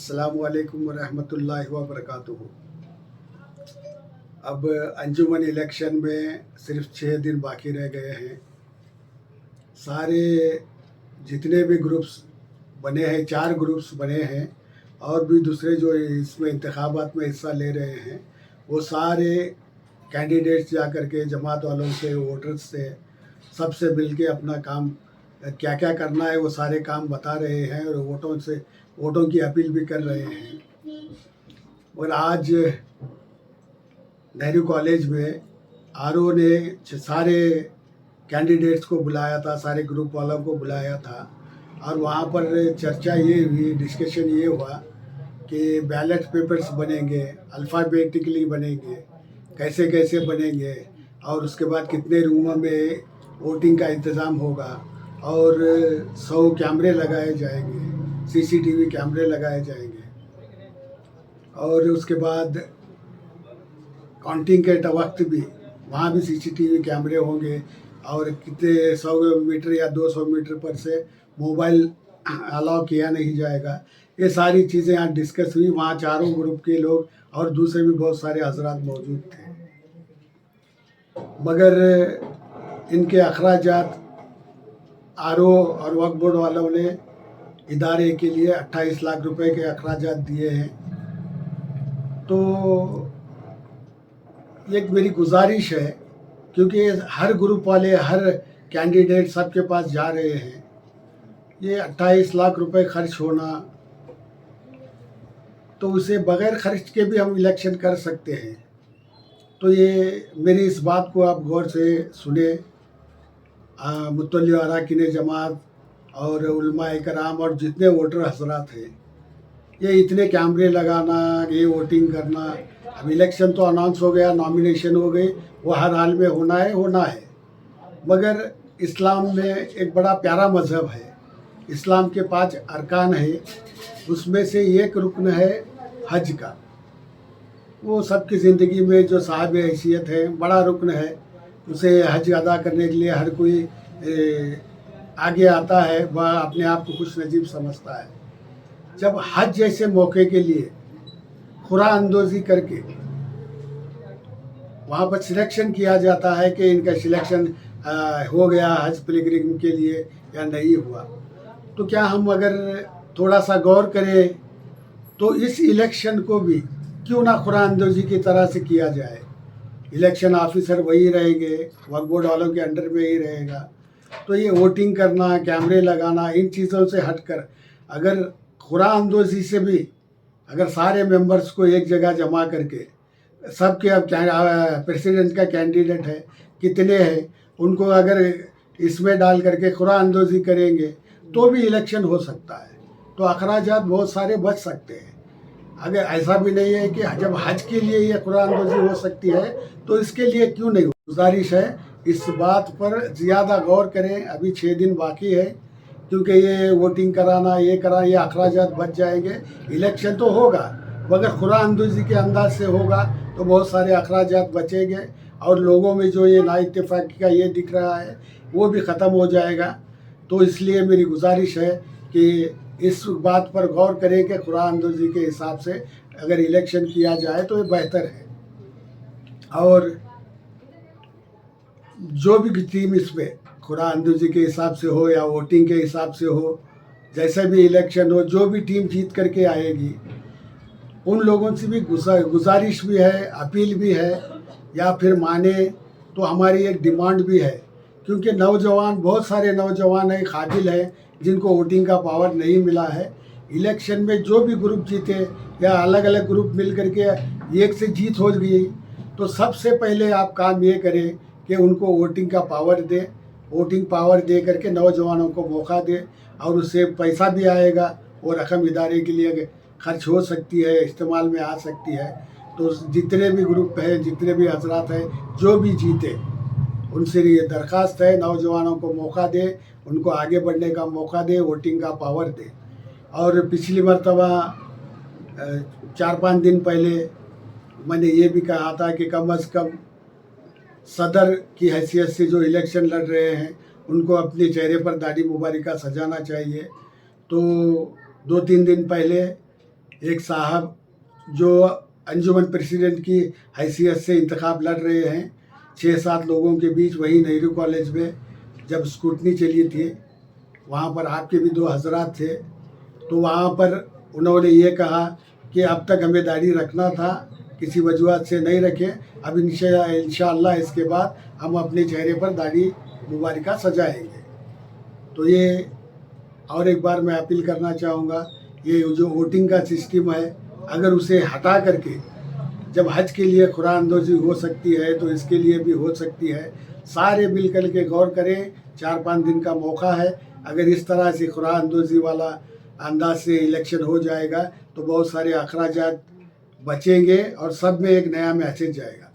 अस्सलामुअलैकुम वरहमतुल्लाहि वबरकातुहू। अब अंजुमन इलेक्शन में सिर्फ 6 दिन बाकी रह गए हैं। सारे जितने भी ग्रुप्स बने हैं, 4 ग्रुप्स बने हैं, और भी दूसरे जो इसमें इंतखाबात में हिस्सा ले रहे हैं, वो सारे कैंडिडेट्स जा कर के जमात वालों से, वोटर्स से, सबसे मिल के अपना काम क्या क्या करना है वो सारे काम बता रहे हैं और वोटों की अपील भी कर रहे हैं। और आज नेहरू कॉलेज में आरओ ने सारे कैंडिडेट्स को बुलाया था, सारे ग्रुप वालों को बुलाया था, और वहाँ पर चर्चा ये हुई, डिस्कशन ये हुआ कि बैलेट पेपर्स बनेंगे, अल्फ़ाबेटिकली बनेंगे, कैसे कैसे बनेंगे, और उसके बाद कितने रूमों में वोटिंग का इंतज़ाम होगा, और 100 कैमरे लगाए जाएंगे, सीसीटीवी कैमरे लगाए जाएंगे, और उसके बाद काउंटिंग के वक्त भी वहाँ भी सीसीटीवी कैमरे होंगे, और कितने 100 मीटर या 200 मीटर पर से मोबाइल अलाउ किया नहीं जाएगा। ये सारी चीज़ें यहाँ डिस्कस हुई। वहाँ चारों ग्रुप के लोग और दूसरे भी बहुत सारे हजरात मौजूद थे, मगर इनके अखराजात आरओ और वक्फ बोर्ड वालों ने इदारे के लिए 28 लाख रुपए के अखराजात दिए हैं। तो एक मेरी गुजारिश है, क्योंकि हर ग्रुप वाले, हर कैंडिडेट सबके पास जा रहे हैं, ये 28 लाख रुपए खर्च होना, तो उसे बगैर खर्च के भी हम इलेक्शन कर सकते हैं। तो ये मेरी इस बात को आप गौर से सुने। मुतल्ली अरकान जमात और उलमा इकराम और जितने वोटर हजरात हैं, ये इतने कैमरे लगाना, ये वोटिंग करना, अब इलेक्शन तो अनाउंस हो गया, नॉमिनेशन हो गई, वो हर हाल में होना है। मगर इस्लाम में एक बड़ा प्यारा मज़हब है। इस्लाम के 5 अरकान है, उसमें से एक रुकन है हज का। वो सबकी ज़िंदगी में जो साहिब हैसियत है, बड़ा रुकन है। उसे हज अदा करने के लिए हर कोई आगे आता है, वह अपने आप को खुश नसीब समझता है। जब हज जैसे मौके के लिए खुरा अंदोज़ी करके वहाँ पर सिलेक्शन किया जाता है कि इनका सिलेक्शन हो गया हज पिलग्रिम के लिए या नहीं हुआ, तो क्या हम अगर थोड़ा सा गौर करें तो इस इलेक्शन को भी क्यों ना खुरा अंदोज़ी की तरह से किया जाए। इलेक्शन ऑफिसर वही रहेंगे, वक्फ बोर्ड वालों के अंडर में ही रहेगा। तो ये वोटिंग करना, कैमरे लगाना, इन चीज़ों से हटकर अगर खुरा अंदोज़ी से भी अगर सारे मेंबर्स को एक जगह जमा करके, सबके अब प्रेसिडेंट का कैंडिडेट है कितने हैं, उनको अगर इसमें डाल करके खुरा अंदोज़ी करेंगे तो भी इलेक्शन हो सकता है। तो अखराजात बहुत सारे बच सकते हैं। अगर ऐसा भी नहीं है कि जब हज के लिए ये खुरा अंदोज़ी हो सकती है, तो इसके लिए क्यों नहीं। गुजारिश है इस बात पर ज़्यादा गौर करें। अभी 6 दिन बाकी है, क्योंकि ये वोटिंग कराना, ये अखराजात बच जाएंगे। इलेक्शन तो होगा, मगर खुरा अंदोज़ी के अंदाज से होगा तो बहुत सारे अखराजात बचेंगे, और लोगों में जो ये नाइत्तेफाकी का ये दिख रहा है वो भी ख़त्म हो जाएगा। तो इसलिए मेरी गुजारिश है कि इस बात पर गौर करें कि खुरा अंदोज़ी के हिसाब से अगर इलेक्शन किया जाए तो ये बेहतर है। और जो भी टीम इसमें खुरा अंदोज़ी के हिसाब से हो या वोटिंग के हिसाब से हो, जैसे भी इलेक्शन हो, जो भी टीम जीत करके आएगी, उन लोगों से भी गुजारिश भी है, अपील भी है, या फिर माने तो हमारी एक डिमांड भी है, क्योंकि नौजवान, बहुत सारे नौजवान हैं, काबिल हैं, जिनको वोटिंग का पावर नहीं मिला है। इलेक्शन में जो भी ग्रुप जीते या अलग अलग ग्रुप मिल करके एक से जीत हो गई, तो सबसे पहले आप काम ये करें कि उनको वोटिंग का पावर दें। वोटिंग पावर दे करके नौजवानों को मौका दें, और उससे पैसा भी आएगा और रकम इदारे के लिए खर्च हो सकती है, इस्तेमाल में आ सकती है। तो जितने भी ग्रुप हैं, जितने भी हजरात हैं, जो भी जीते, उनसे ये दरख्वास्त है, नौजवानों को मौका दे, उनको आगे बढ़ने का मौका दे, वोटिंग का पावर दे। और पिछली मरतबा 4-5 दिन पहले मैंने ये भी कहा था कि कम अज़ कम सदर की हैसियत से जो इलेक्शन लड़ रहे हैं, उनको अपने चेहरे पर दाढ़ी मुबारक सजाना चाहिए। तो 2-3 दिन पहले एक साहब जो अंजुमन प्रेसिडेंट की हैसियत से इंतखाब लड़ रहे हैं, 6-7 लोगों के बीच वही नेहरू कॉलेज में जब स्कूटनी चली थी, वहाँ पर आपके भी 2 हजरात थे। तो वहाँ पर उन्होंने ये कहा कि अब तक हमें दाढ़ी रखना था, किसी वजूहत से नहीं रखे, अब इंशाअल्लाह इसके बाद हम अपने चेहरे पर दाढ़ी मुबारका सजाएंगे। तो ये और एक बार मैं अपील करना चाहूँगा, ये जो वोटिंग का सिस्टम है, अगर उसे हटा करके जब हज के लिए कुरानंदोज़ी हो सकती है तो इसके लिए भी हो सकती है। सारे मिलकर के गौर करें, 4-5 दिन का मौका है। अगर इस तरह से कुरानंदोज़ी वाला अंदाज से इलेक्शन हो जाएगा तो बहुत सारे अखराजात बचेंगे और सब में एक नया मैसेज जाएगा।